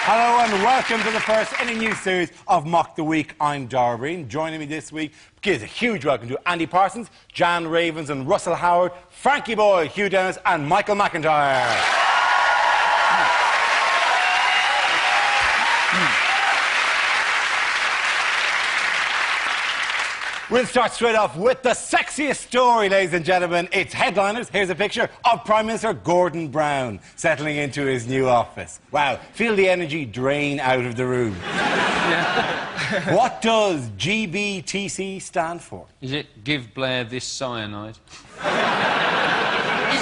Hello and welcome to the first in a new series of Mock the Week. I'm Dara Breen. Joining me this week, gives a huge welcome to Andy Parsons, Jan Ravens and Russell Howard, Frankie Boyle, Hugh Dennis and Michael McIntyre. We'll start straight off with the sexiest story, ladies and gentlemen. It's headliners. Here's a picture of Prime Minister Gordon Brown settling into his new office. Wow, feel the energy drain out of the room. What does GBTC stand for? Is it Give Blair This Cyanide? Is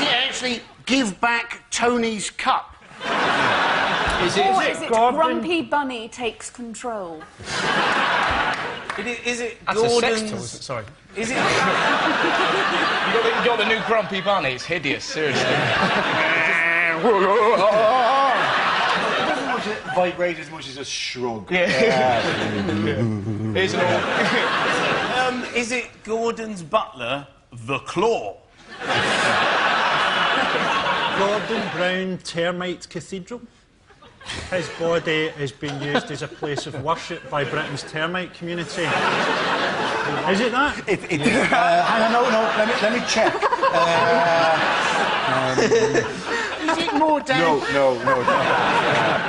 it actually Give Back Tony's Cup? Is it Grumpy Bunny Takes Control? Is it That's Gordon's... a sex toy, is it? Sorry. Is it... you got the new Grumpy Bunny. It's hideous, seriously. It doesn't much vibrate as much as a shrug. Here's an all... is it Gordon's butler, the Claw? Gordon Brown Termite Cathedral. His body has been used as a place of worship by Britain's termite community. Is it that? Hang on, no, let me check. Is it more down... No.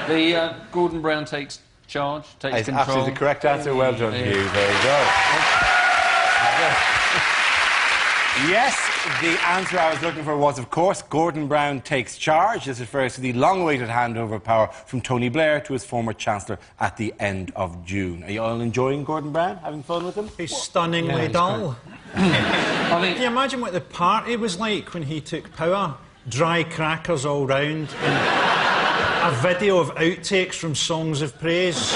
The Gordon Brown takes charge, takes That's control. absolutely the correct answer. Well done, Hugh. There you go. Yes, the answer I was looking for was, of course, Gordon Brown takes charge. This refers to the long-awaited handover of power from Tony Blair to his former Chancellor at the end of June. Are you all enjoying Gordon Brown? Having fun with him? He's stunningly dull. I Can you imagine what the party was like when he took power? Dry crackers all round and a video of outtakes from songs of praise.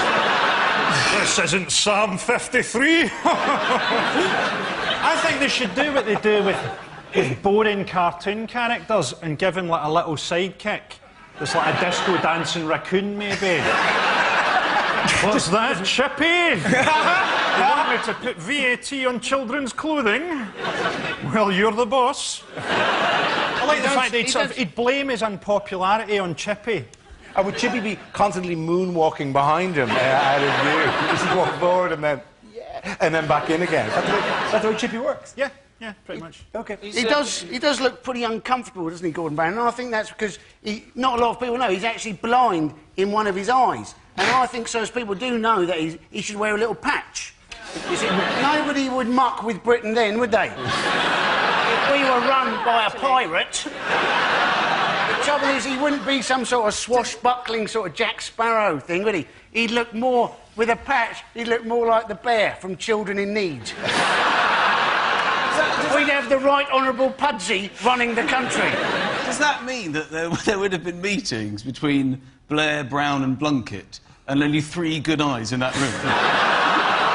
This isn't Psalm 53. I think they should do what they do with boring cartoon characters and give him like a little sidekick. It's like a disco dancing raccoon, maybe. What's that, Chippy? You want me to put VAT on children's clothing? Well, you're the boss. I like the fact that he'd blame his unpopularity on Chippy. And would Chippy be constantly moonwalking behind him out of view? Just walk forward and then... and then back in again. That's the way Chippy works. Yeah, pretty much. Okay. He does look pretty uncomfortable, doesn't he, Gordon Brown? And I think that's because not a lot of people know he's actually blind in one of his eyes. And I think so, as people do know that he should wear a little patch. You see, nobody would muck with Britain then, would they? If we were run by a pirate... The trouble is, he wouldn't be some sort of swashbuckling sort of Jack Sparrow thing, would he? He'd look more, with a patch, he'd look more like the bear from Children in Need. We'd have the Right Honourable Pudsey running the country. Does that mean that there would have been meetings between Blair, Brown and Blunkett and only 3 good eyes in that room?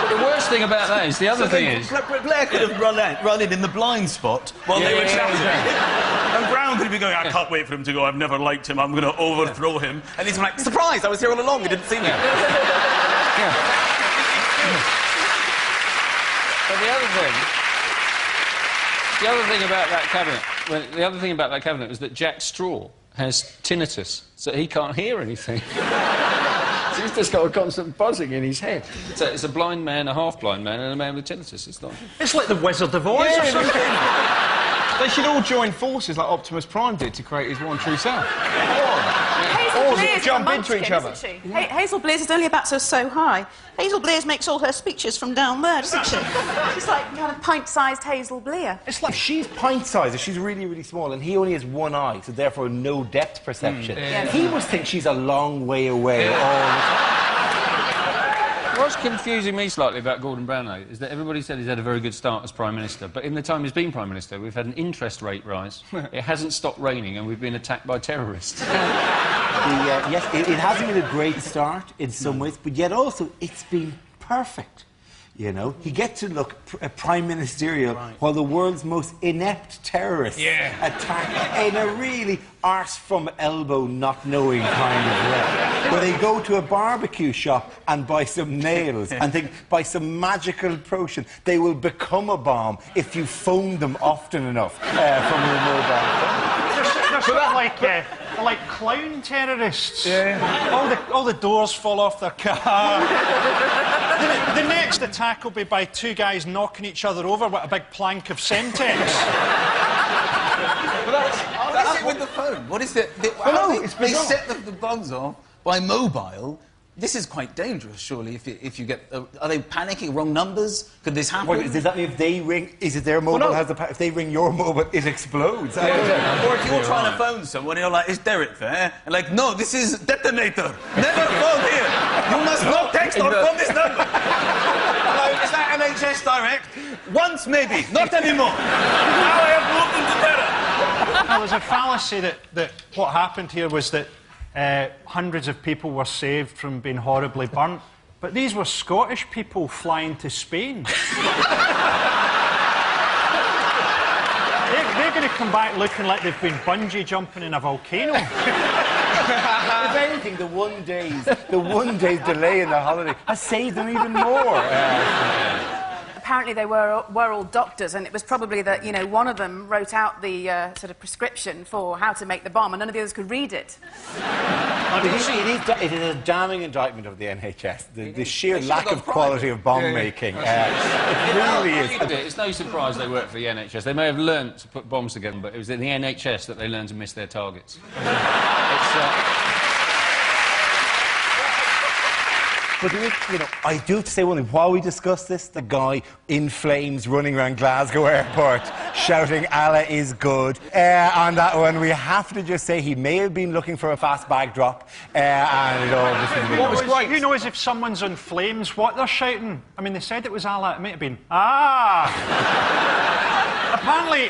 The worst thing about that is, the other thing is... Blair could have run in the blind spot while they were chatting. And Brown could be going, I can't wait for him to go, I've never liked him, I'm going to overthrow him. And he's like, surprise, I was here all along, you didn't see me. But the other thing about that cabinet, was that Jack Straw has tinnitus, so he can't hear anything. So he's just got a constant buzzing in his head. So it's a blind man, a half-blind man, and a man with tinnitus. It's like the Wizard of Oz or something. They should all join forces like Optimus Prime did to create his one true self. Hazel Blair's jump a into each other. munchkin, isn't she? Hazel Blair's is only about so high. Hazel Blair's makes all her speeches from down there, doesn't she? She's like kind of pint-sized Hazel Blair. It's like she's pint-sized, she's really, really small, and he only has one eye, so therefore no depth perception. He must think she's a long way away all the time. What's confusing me slightly about Gordon Brown, though, is that everybody said he's had a very good start as Prime Minister, but in the time he's been Prime Minister, we've had an interest rate rise. It hasn't stopped raining, and we've been attacked by terrorists. Yes, it hasn't been a great start in some ways, but yet also it's been perfect. You know, he gets to look prime ministerial while the world's most inept terrorists attack in a really arse from elbow not knowing kind of way. Where they go to a barbecue shop and buy some nails and think by some magical potion they will become a bomb if you phone them often enough from your mobile phone. They're sort of like, they're like clown terrorists. Yeah. All the doors fall off their car. The next attack will be by two guys knocking each other over with a big plank of Semtex. What is it with the phone? What is it? They set the bombs off by mobile. This is quite dangerous, surely, if you get... are they panicking? Wrong numbers? Could this happen? Well, does that mean if they ring... Is it their mobile has the... If they ring your mobile, it explodes? Or if you're trying to phone someone, you're like, is Derek there? And like, no, this is detonator. Never phone here. You must not text or phone this number. Hello, is that NHS Direct? Once, maybe. Not anymore. Now I have moved into terror. Now, there's a fallacy that what happened here was that hundreds of people were saved from being horribly burnt, but these were Scottish people flying to Spain. They're going to come back looking like they've been bungee jumping in a volcano. If anything, the one day's delay in the holiday has saved them even more. Apparently they were all doctors, and it was probably that, you know, one of them wrote out the sort of prescription for how to make the bomb, and none of the others could read it. It is a damning indictment of the NHS, the sheer lack of quality of bomb making. It really is. It's no surprise they work for the NHS. They may have learnt to put bombs together, but it was in the NHS that they learned to miss their targets. But you know, I do have to say one thing. While we discuss this, the guy in flames running around Glasgow Airport shouting, Allah is good. On that one, we have to just say he may have been looking for a fast bag drop. And it all just... What was great, you know, as if someone's on flames, what they're shouting. I mean, they said it was Allah. It might have been, ah!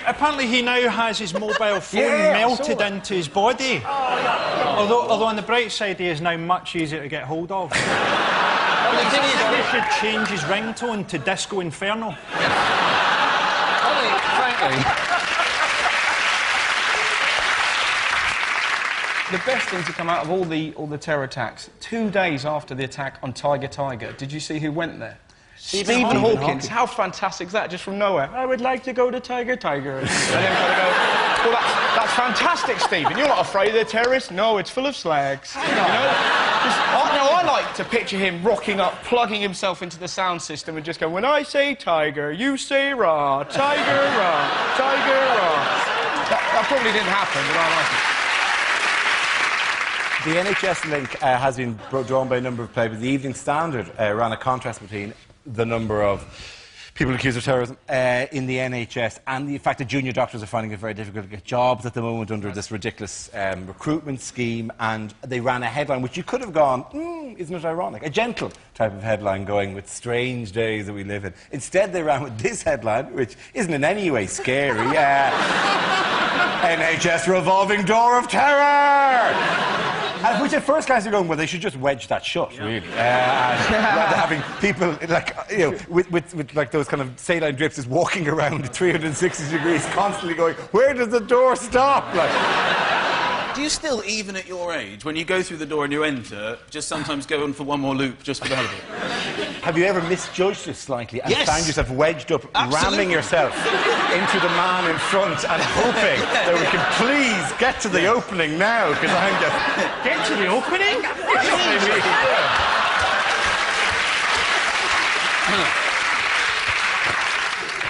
Apparently he now has his mobile phone melted into his body. Although on the bright side, he is now much easier to get hold of. He should change his ringtone to Disco Inferno. Frankly, the best thing to come out of all the terror attacks, 2 days after the attack on Tiger, did you see who went there? Stephen Hawkins. How fantastic is that, just from nowhere? I would like to go to Tiger. And then kind of go, well, that's fantastic, Stephen. You're not afraid of the terrorists? No, it's full of slags. You know? I like to picture him rocking up, plugging himself into the sound system and just going, when I say tiger, you say rah, tiger, rah, tiger, rah. That probably didn't happen, but I like it. The NHS link has been drawn by a number of players. The Evening Standard ran a contrast between the number of people accused of terrorism in the NHS and the fact that junior doctors are finding it very difficult to get jobs at the moment under this ridiculous recruitment scheme, and they ran a headline which you could have gone, isn't it ironic? A gentle type of headline going with strange days that we live in. Instead they ran with this headline, which isn't in any way scary. NHS revolving door of terror! Which at first glance you're going, well, they should just wedge that shut, really. Rather than having people, like, you know, with like those kind of saline drips just walking around at 360 degrees, constantly going, where does the door stop? Like... Do you still, even at your age, when you go through the door and you enter, just sometimes go on for one more loop just for the hell of it? Have you ever misjudged it slightly and Yes. found yourself wedged up, Absolutely. ramming yourself into the man in front and hoping that we can please get to the opening now, because I'm just... Get to the opening?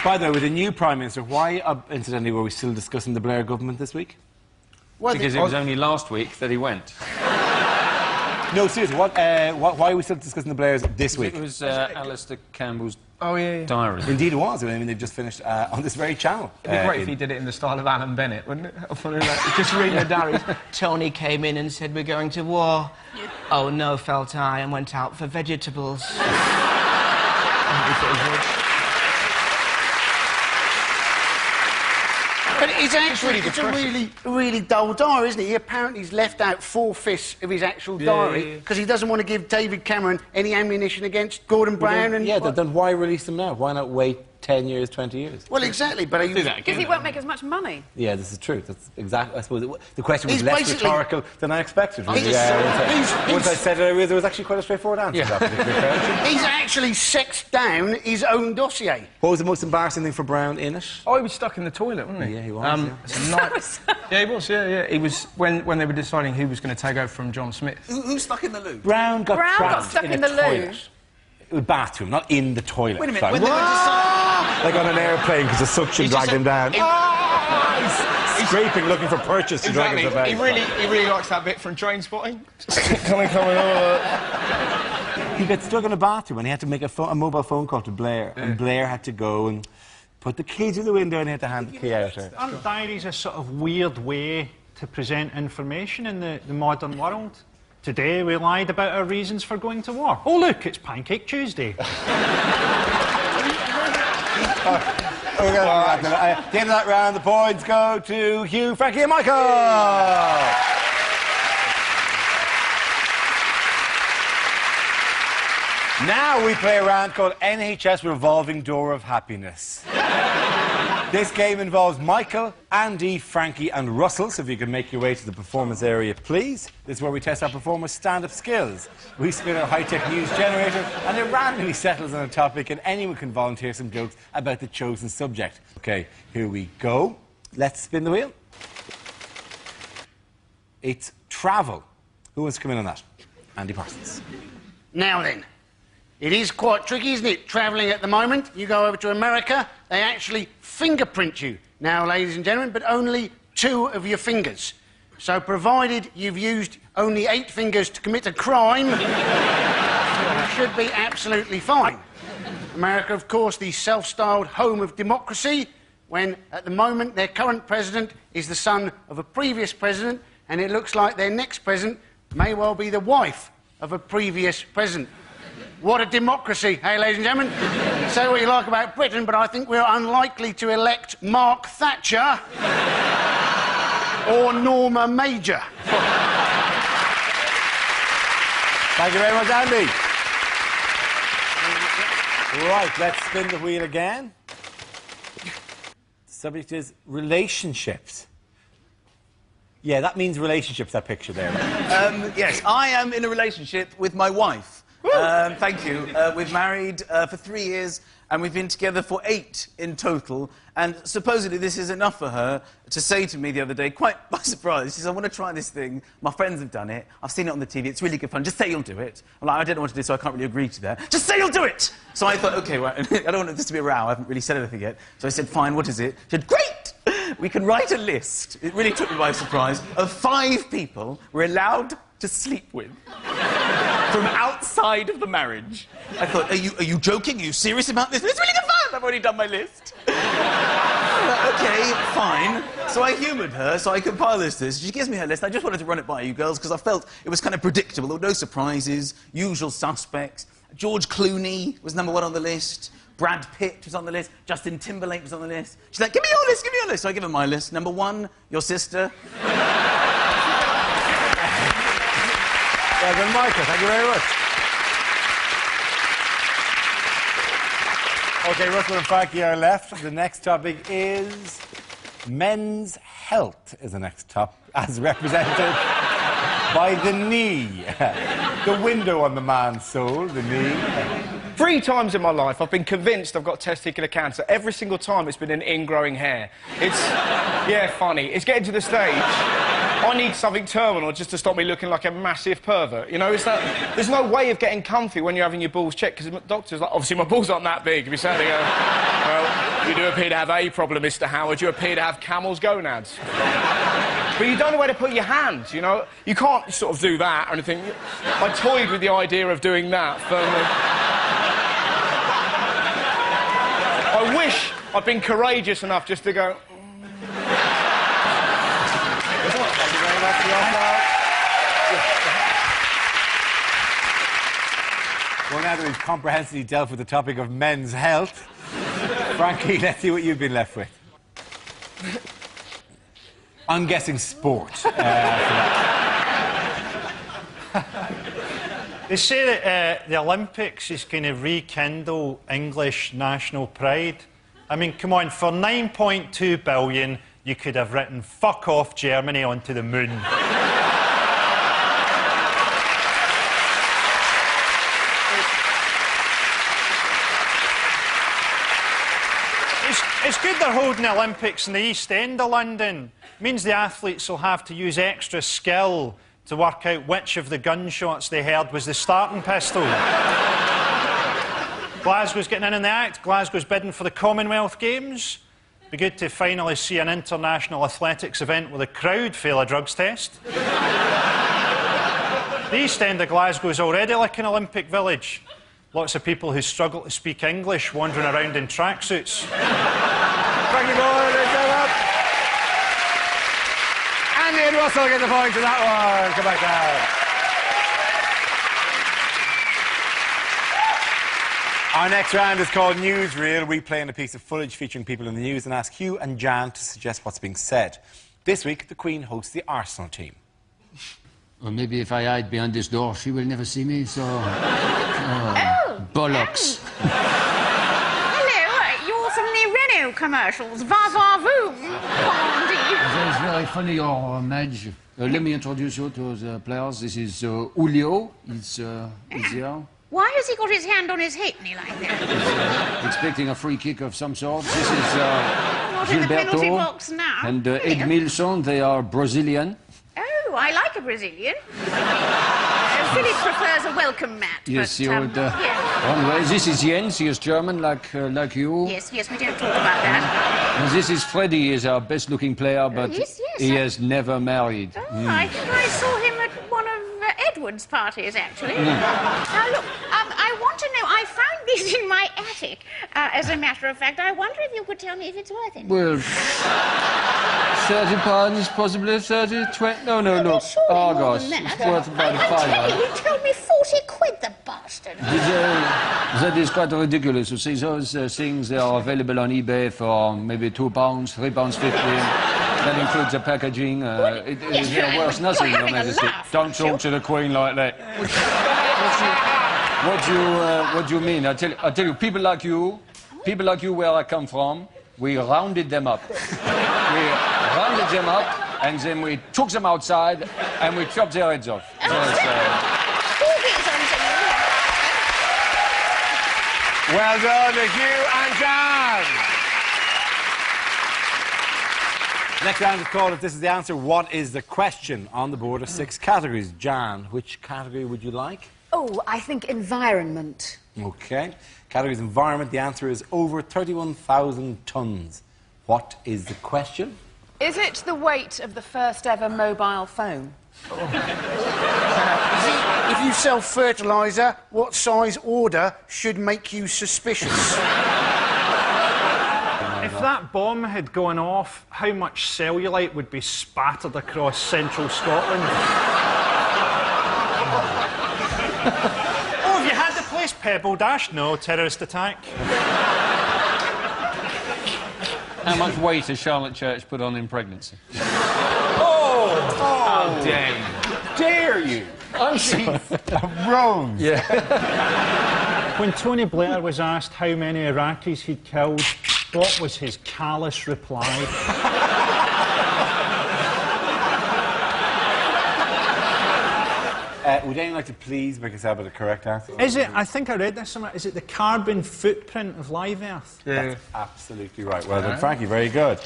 By the way, with the new Prime Minister, why, incidentally, were we still discussing the Blair government this week? Well, because it was only last week that he went. No, seriously, why are we still discussing the Blairs this week? It was Alistair Campbell's diary. Indeed it was. I mean, they've just finished on this very channel. It'd be great if he did it in the style of Alan Bennett, wouldn't it? Just reading the diaries. Tony came in and said, we're going to war. Oh, no, felt I, and went out for vegetables. But it's actually a really dull diary, isn't it? He apparently has left out 4/5 of his actual diary because he doesn't want to give David Cameron any ammunition against Gordon Brown. Then why release them now? Why not wait 10 years, 20 years. Well, exactly, but Do that Because again. he won't make as much money. Yeah, this is true. That's exactly. I suppose the question was He's less basically- rhetorical than I expected. Really. He's- Once I said it, there was actually quite a straightforward answer. To that particular question. He's actually sexed down his own dossier. What was the most embarrassing thing for Brown in it? Oh, he was stuck in the toilet, wasn't he? Yeah, he was, It's a night... yeah, he was, yeah. He was... When they were deciding who was going to take over from John Smith. Who's stuck in the loo? Brown got Brown trapped got stuck in a the loo. toilet. A bathroom, not in the toilet. Wait a minute, Sorry. when they were Like on an airplane because the suction dragged him down. He's scraping, looking for purchase to drag him to He really likes that bit from Trainspotting. coming over. He got stuck in a bathroom and he had to make a mobile phone call to Blair. And Blair had to go and put the key to the window and he had to hand the key out to her. Aren't diaries a sort of weird way to present information in the modern world? Today we lied about our reasons for going to war. Oh look, it's Pancake Tuesday. At the end of that round, the points go to Hugh, Frankie and Michael! Now we play a round called NHS Revolving Door of Happiness. This game involves Michael, Andy, Frankie and Russell, so if you can make your way to the performance area, please. This is where we test our performers' stand-up skills. We spin our high-tech news generator and it randomly settles on a topic and anyone can volunteer some jokes about the chosen subject. OK, here we go. Let's spin the wheel. It's travel. Who wants to come in on that? Andy Parsons. Now then, it is quite tricky, isn't it, travelling at the moment? You go over to America, they actually fingerprint you now, ladies and gentlemen, but only 2 of your fingers. So provided you've used only 8 fingers to commit a crime, you should be absolutely fine. America, of course, the self-styled home of democracy, when at the moment their current president is the son of a previous president, and it looks like their next president may well be the wife of a previous president. What a democracy, hey, ladies and gentlemen? Say what you like about Britain, but I think we're unlikely to elect Mark Thatcher or Norma Major. Thank you very much, Andy. Right, let's spin the wheel again. The subject is relationships. Yeah, that means relationships, that picture there. Yes, I am in a relationship with my wife. Thank you. We've married for 3 years and we've been together for 8 in total. And supposedly this is enough for her to say to me the other day, quite by surprise, she says, I want to try this thing. My friends have done it. I've seen it on the TV. It's really good fun. Just say you'll do it. I'm like, I don't know what to do, so I can't really agree to that. Just say you'll do it! So I thought, OK, well, I don't want this to be a row. I haven't really said anything yet. So I said, fine, what is it? She said, great! We can write a list. It really took me by surprise, of 5 people we're allowed to sleep with. From outside of the marriage. I thought, are you joking? Are you serious about this? It's really good fun! I've already done my list. OK, fine. So I humoured her, so I compiled this list. She gives me her list. I just wanted to run it by you girls, because I felt it was kind of predictable. There were no surprises, usual suspects. George Clooney was #1 on the list. Brad Pitt was on the list. Justin Timberlake was on the list. She's like, give me your list, give me your list. So I give her my list. #1, your sister. Well done, Michael. Thank you very much. OK, Russell and Frankie are left. The next topic is men's health is the next topic, as represented by the knee. The window on the man's soul, the knee. 3 times in my life I've been convinced I've got testicular cancer. Every single time it's been an ingrowing hair. It's, yeah, funny. It's getting to the stage I need something terminal just to stop me looking like a massive pervert. You know, it's that... There's no way of getting comfy when you're having your balls checked, because the doctor's like, obviously my balls aren't that big. If you sat there and go, well, you do appear to have a problem, Mr. Howard. You appear to have camel's gonads. But you don't know where to put your hands, you know? You can't sort of do that or anything. I toyed with the idea of doing that firmly. I wish I'd been courageous enough just to go... Well, now that we've comprehensively dealt with the topic of men's health, Frankie, let's see what you've been left with. I'm guessing sport. They say that the Olympics is kind of rekindle English national pride. I mean, come on, for 9.2 billion, you could have written "fuck off Germany" onto the moon. It's good they're holding the Olympics in the East End of London. It means the athletes will have to use extra skill to work out which of the gunshots they heard was the starting pistol. Glasgow's getting in the act. Glasgow's bidding for the Commonwealth Games. Be good to finally see an international athletics event with a crowd fail a drugs test. The East End of Glasgow is already like an Olympic village. Lots of people who struggle to speak English wandering around in tracksuits. Thank you, boys. And Ian Russell gets the point for that one. Come back down. Our next round is called Newsreel. We play in a piece of footage featuring people in the news and ask Hugh and Jan to suggest what's being said. This week, the Queen hosts the Arsenal team. Or maybe if I hide behind this door, she will never see me, so... bollocks. Hello, you're from the Renault commercials. Va-va-voom. That is very funny, your Madge. Let me introduce you to the players. This is Julio. He's here. Why has he got his hand on his hipney like that? Expecting a free kick of some sort. This is Not in the penalty Gilberto box now. and Edmilson. They are Brazilian. Oh, I like a Brazilian. Philip prefers a welcome mat. Yes, but, you would. yeah. Anyway, this is Jens. He is German, like you. Yes, we don't talk about that. And this is Freddy. He is our best-looking player, but yes, he has never married. Oh, I think I saw him at one of Edward's parties, actually. Now, look, I want to know, I found this in my attic, as a matter of fact. I wonder if you could tell me if it's worth it. Well, £30, possibly 30, 20... No, look. Oh, gosh, it's worth about £5. He told me 40 quid, the bastard. That is quite ridiculous. You see, those things, they are available on eBay for maybe £2, £3.50. That includes the packaging. They're worth nothing, Your Majesty. Don't talk to the Queen like that. What do you mean? I tell you, people like you, where I come from, we rounded them up. And then we took them outside and we chopped their heads off. Well done to Hugh and Jan. Next round is called If This Is the Answer, What is the Question? On the board are 6 categories. Jan, which category would you like? Oh, I think environment. OK. Category is environment. The answer is over 31,000 tonnes. What is the question? Is it the weight of the first ever mobile phone? If you sell fertiliser, what size order should make you suspicious? If that bomb had gone off, how much cellulite would be spattered across central Scotland? Oh, have you had the place Pebble Dash? No, terrorist attack. How much weight has Charlotte Church put on in pregnancy? How dare you? I'm sorry. Wrong. Yeah. When Tony Blair was asked how many Iraqis he'd killed, what was his callous reply? Would anyone like to please make us out with the correct answer? Is it, I think I read this somewhere, is it the carbon footprint of live Earth? Yeah. That's absolutely right. Well done, Frankie. Very good.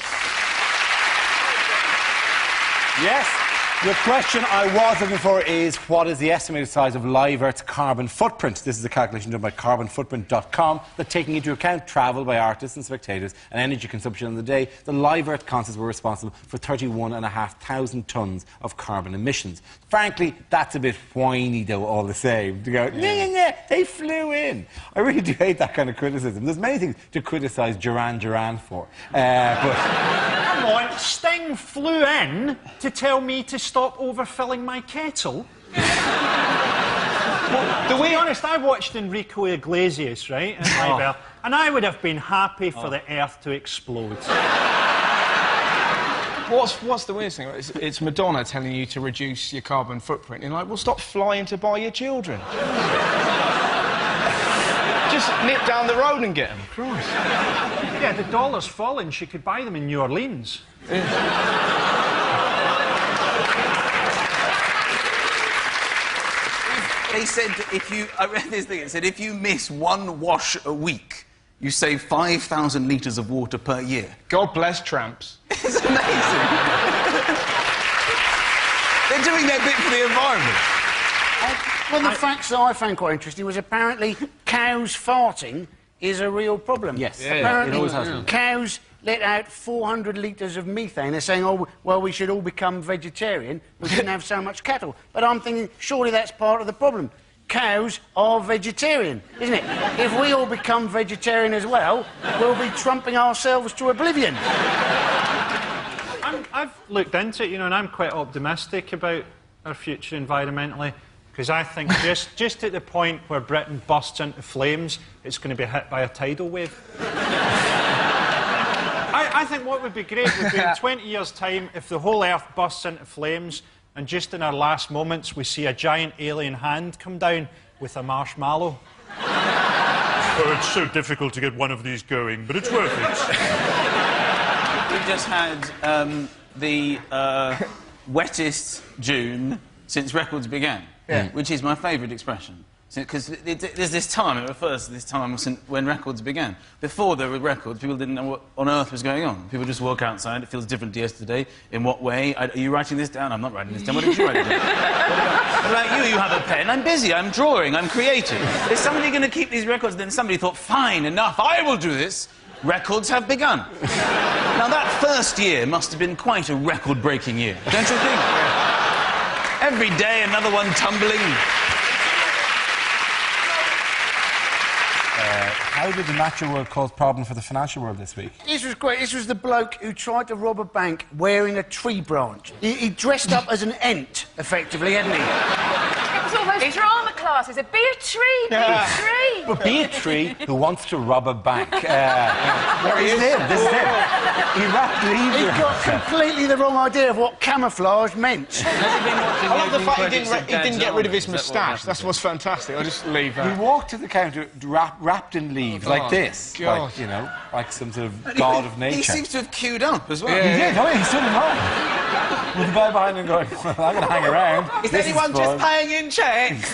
Yes. The question I was looking for is, what is the estimated size of live Earth's carbon footprint? This is a calculation done by carbonfootprint.com that, taking into account travel by artists and spectators and energy consumption on the day, the live Earth concerts were responsible for 31,500 tonnes of carbon emissions. Frankly, that's a bit whiny, though, all the same. To go, they flew in. I really do hate that kind of criticism. There's many things to criticise Duran Duran for, but... Come on, Sting flew in to tell me to stop overfilling my kettle? Well, to be honest, I watched Enrico Iglesias, right, at Live Earth, and I would have been happy for the Earth to explode. What's the weirdest thing? It's Madonna telling you to reduce your carbon footprint. You're like, well, stop flying to buy your children. just nip down the road and get them. Christ. Yeah, the dollar's fallen. She could buy them in New Orleans. They said I read this thing, it said if you miss one wash a week, you save 5,000 litres of water per year. God bless tramps. It's amazing. They're doing their bit for the environment. One of the facts that I found quite interesting was apparently cows farting is a real problem. Yes. Apparently, it always has been. cows let out 400 litres of methane. They're saying, oh, well, we should all become vegetarian. We shouldn't have so much cattle. But I'm thinking, surely that's part of the problem. Cows are vegetarian, isn't it? If we all become vegetarian as well, we'll be trumping ourselves to oblivion. I've looked into it, you know, and I'm quite optimistic about our future environmentally, because I think just at the point where Britain bursts into flames, it's going to be hit by a tidal wave. I think what would be great would be in 20 years' time if the whole Earth bursts into flames and just in our last moments we see a giant alien hand come down with a marshmallow. Oh, it's so difficult to get one of these going, but it's worth it. We just had the wettest June since records began, which is my favourite expression. Because there's this time, it refers to this time when records began. Before there were records, people didn't know what on earth was going on. People just walk outside, it feels different to yesterday. In what way? Are you writing this down? I'm not writing this down. What did you write down? What about you? You have a pen. I'm busy, I'm drawing, I'm creating. Is somebody going to keep these records? Then somebody thought, fine, enough, I will do this. Records have begun. Now, that first year must have been quite a record-breaking year, don't you think? Every day, another one tumbling. How did the natural world cause problems for the financial world this week? This was great. This was the bloke who tried to rob a bank wearing a tree branch. He dressed up as an ent, effectively, hadn't he? It was almost drama classes. Be a tree, be a tree. But be a tree who wants to rob a bank. This is him. This is him. He wrapped leaves. He got completely the wrong idea of what camouflage meant. I love the fact he didn't get rid of his moustache. That's what's fantastic. I'll just leave that. He walked to the counter wrapped in leaves like this. God. Like, you know, like some sort of god of nature. He seems to have queued up as well. He did, oh yeah, he stood in line. With the guy behind him going, well, I'm going to hang around. Is anyone just paying in checks?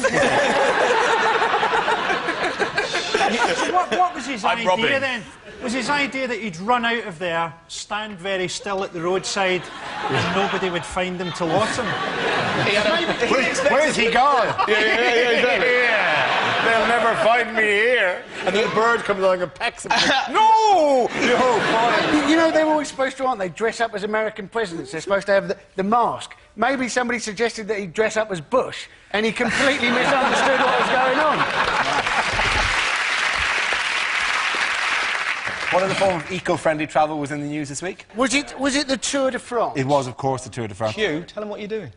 So what was his idea then? Was his idea that he'd run out of there, stand very still at the roadside, and nobody would find him till autumn? Where's he gone? Yeah. They'll never find me here. And then a bird comes along and pecks him. No! You know, they're always supposed to, aren't they, dress up as American presidents. They're supposed to have the mask. Maybe somebody suggested that he'd dress up as Bush, and he completely misunderstood what was going on. What other form of eco-friendly travel was in the news this week? Was it the Tour de France? It was, of course, the Tour de France. Hugh, tell him what you're doing.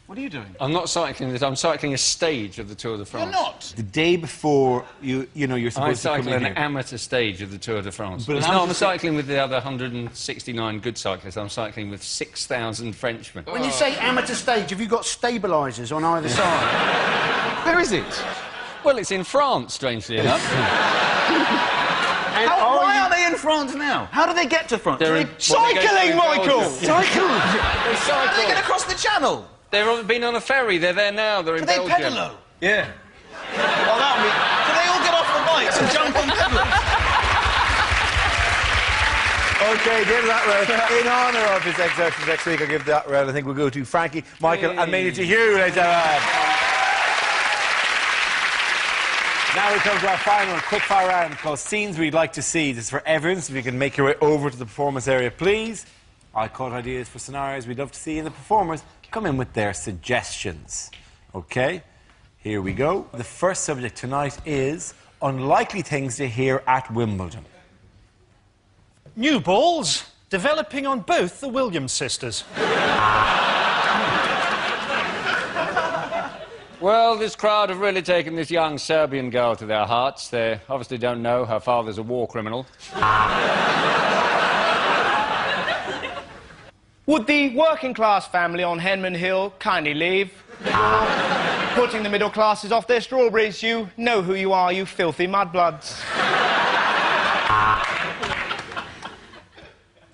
What are you doing? I'm not cycling this. I'm cycling a stage of the Tour de France. You're not. The day before you're supposed to come cycle in an here. amateur stage of the Tour de France. But I'm cycling with the other 169 good cyclists. I'm cycling with 6,000 Frenchmen. When you say amateur stage, have you got stabilisers on either side? Where is it? Well, it's in France, strangely enough. Why are they in France now? How do they get to France? Cycling, Michael! Cycle! How do they get across the channel? They've been on a ferry. They're there now. They're in Do they Belgium. pedalo? Yeah. Well, that'll be... Do they all get off the bikes and jump on pedals? OK, give that round. In honour of his exertions next week, I'll give that round. I think we'll go to Frankie, Michael, and maybe to Hugh, ladies and gentlemen. Now we come to our final quick-fire round called Scenes We'd Like to See. This is for everyone, so if you can make your way over to the performance area, please. I caught ideas for scenarios we'd love to see, and the performers come in with their suggestions. OK, here we go. The first subject tonight is unlikely things to hear at Wimbledon. New balls developing on both the Williams sisters. Well, this crowd have really taken this young Serbian girl to their hearts. They obviously don't know her father's a war criminal. Would the working class family on Henman Hill kindly leave? Putting the middle classes off their strawberries. You know who you are, you filthy mudbloods.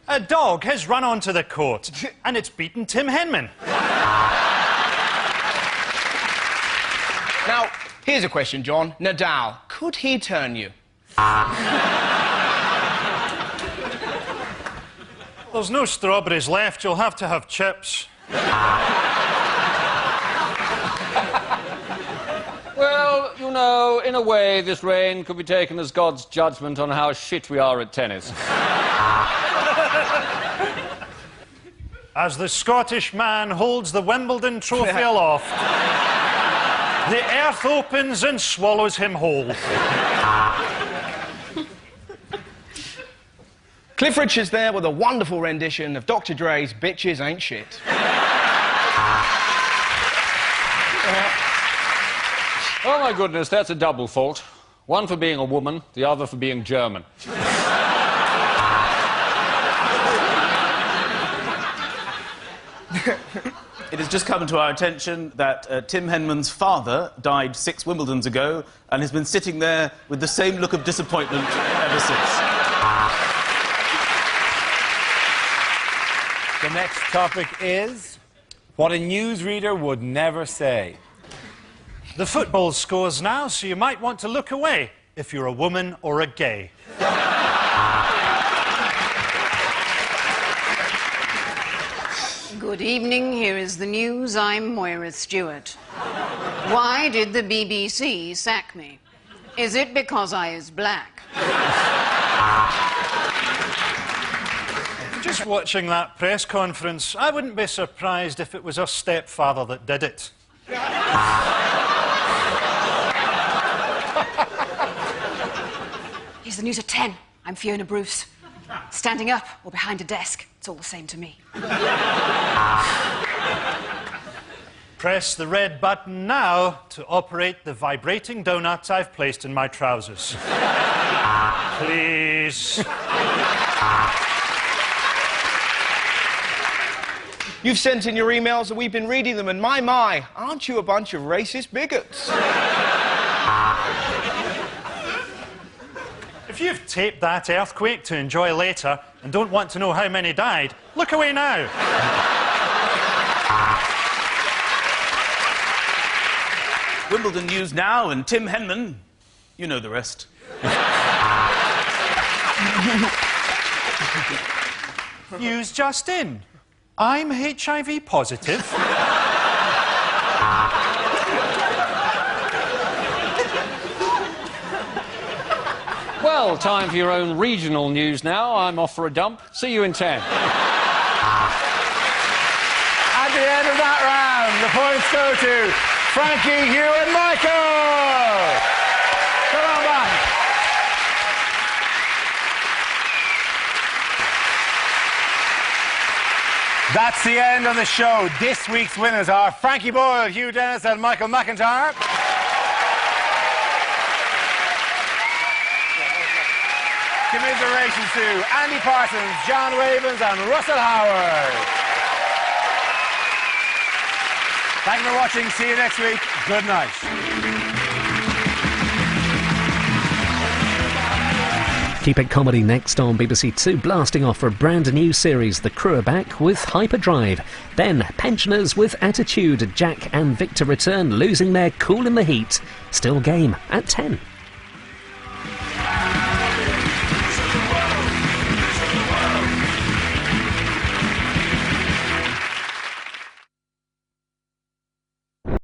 A dog has run onto the court and it's beaten Tim Henman. Now, here's a question, John. Nadal, could he turn you? There's no strawberries left, you'll have to have chips. Well, you know, in a way, this rain could be taken as God's judgment on how shit we are at tennis. As the Scottish man holds the Wimbledon trophy aloft, the earth opens and swallows him whole. Cliff Richard's there with a wonderful rendition of Dr. Dre's Bitches Ain't Shit. Oh, my goodness, that's a double fault. One for being a woman, the other for being German. It has just come to our attention that Tim Henman's father died 6 Wimbledons ago and has been sitting there with the same look of disappointment ever since. The next topic is what a newsreader would never say. The football scores now, so you might want to look away if you're a woman or a gay. Good evening, here is the news. I'm Moira Stewart. Why did the BBC sack me? Is it because I is black? Just watching that press conference, I wouldn't be surprised if it was her stepfather that did it. Here's the news at 10. I'm Fiona Bruce. Standing up or behind a desk, it's all the same to me. Press the red button now to operate the vibrating donut I've placed in my trousers. Please. You've sent in your emails and we've been reading them, and my, aren't you a bunch of racist bigots? If you've taped that earthquake to enjoy later and don't want to know how many died, look away now. Wimbledon news now, and Tim Henman, you know the rest. News just in. I'm HIV positive. Well, time for your own regional news now. I'm off for a dump. See you in 10. At the end of that round, the points go to Frankie, Hugh and Michael! Come on back. That's the end of the show. This week's winners are Frankie Boyle, Hugh Dennis and Michael McIntyre. Commiserations to Andy Parsons, John Ravens and Russell Howard. Thank you for watching. See you next week. Good night. Keep It Comedy next on BBC Two, blasting off for a brand new series. The crew are back with Hyperdrive. Then Pensioners with Attitude. Jack and Victor return, losing their cool in the heat. Still game at 10.